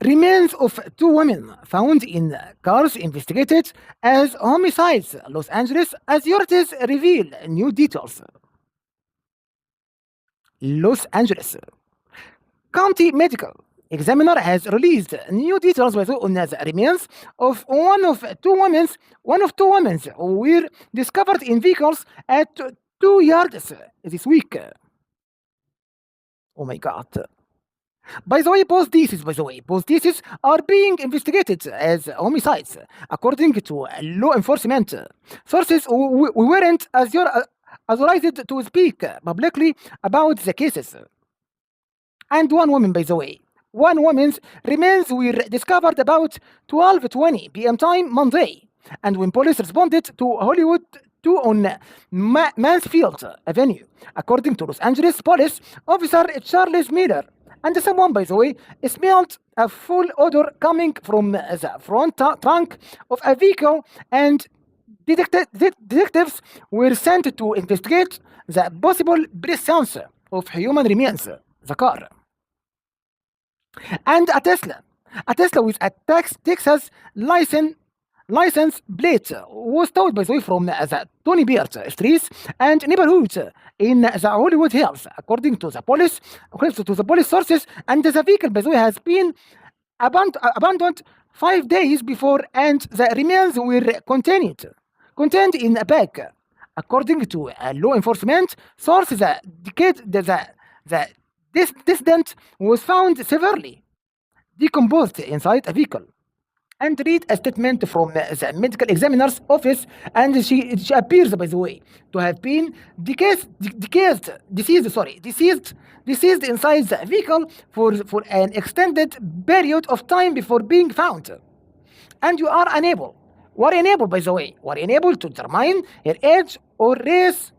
Remains of two women found in cars investigated as homicides. Los Angeles authorities reveal new details. Los Angeles County Medical Examiner has released new details on the remains of one of two women who were discovered in vehicles at 2 yards this week. Oh my god. By the way, both cases are being investigated as homicides, according to law enforcement. Sources we weren't authorized to speak publicly about the cases. And one woman's remains were discovered about 12:20 p.m. time Monday. And when police responded to Hollywood 2 on Mansfield Avenue, according to Los Angeles police officer Charles Miller, and someone, smelled a full odor coming from the front trunk of a vehicle, and detectives were sent to investigate the possible presence of human remains, the car. And a Tesla with a Texas license plate was towed from the Tony Beard streets and neighborhoods in the Hollywood Hills, according to the police sources. And the vehicle, has been abandoned 5 days before, and the remains were contained in a bag. According to law enforcement sources, this dissident was found severely decomposed inside a vehicle. And read a statement from the medical examiner's office, and she appears, to have been deceased inside the vehicle for an extended period of time before being found. And we are unable to determine her age or race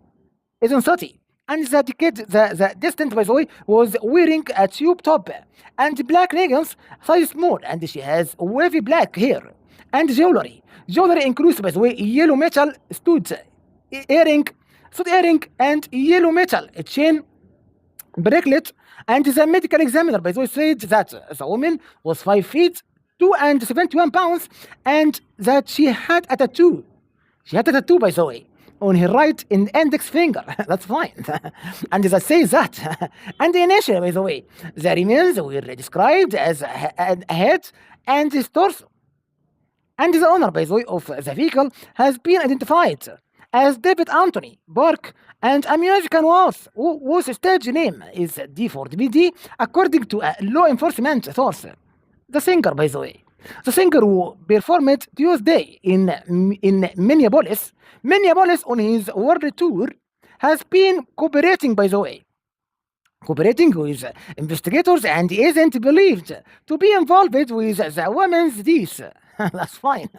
is uncertain. And the distant, was wearing a tube top and black leggings, size small, and she has wavy black hair and jewelry. Jewelry includes, yellow metal stud earring, and yellow metal chain bracelet. And the medical examiner, said that the woman was 5 feet 2 and 71 pounds, and that she had a tattoo. On her right index finger. That's fine. And that says that. And initially, the remains were described as a head and his torso. And the owner, of the vehicle has been identified as David Anthony Burke, and a musician whose stage name is D4BD, according to a law enforcement source. The singer, the singer who performed Tuesday in Minneapolis on his world tour, has been cooperating, with investigators, and isn't believed to be involved with the women's death. That's fine.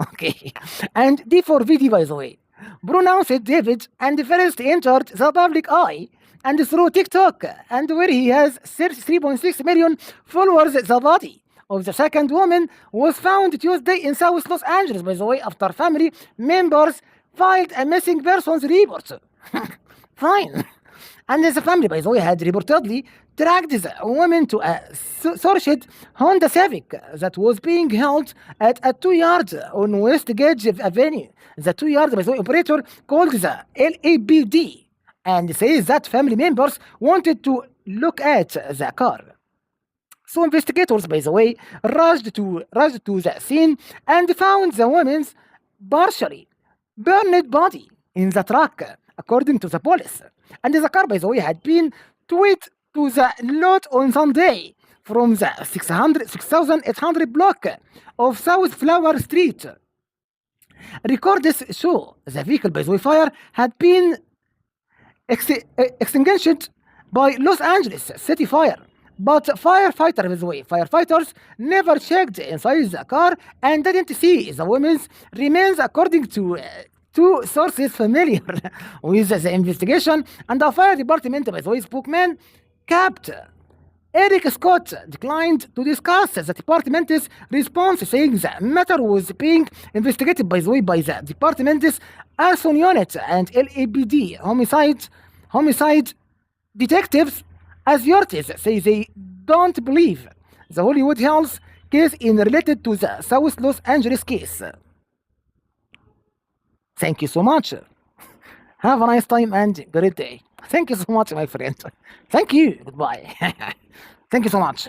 Okay. And D4VD, pronounced David, and first entered the public eye and through TikTok, and where he has 3.6 million followers. The body of the second woman was found Tuesday in South Los Angeles, after family members filed a missing persons report. Fine. And the family, had reportedly tracked the woman to a searched Honda Civic that was being held at a 2 yards on West Gage Avenue. The 2 yards, operator called the LAPD and says that family members wanted to look at the car. So investigators, rushed to the scene and found the woman's partially burned body in the truck, according to the police. And the car, had been towed to the lot on Sunday from the 6,800 block of South Flower Street. Records show the vehicle, fire had been extinguished by Los Angeles City Fire. But firefighters never checked inside the car and didn't see the woman's remains, according to two sources familiar with the investigation. And the fire department, spokesman Capt. Eric Scott declined to discuss the department's response, saying the matter was being investigated by the department's arson unit and LAPD homicide detectives. Authorities say they don't believe the Hollywood Hills case in related to the South Los Angeles case. Thank you so much. Have a nice time and great day. Thank you so much, my friend. Thank you. Goodbye. Thank you so much.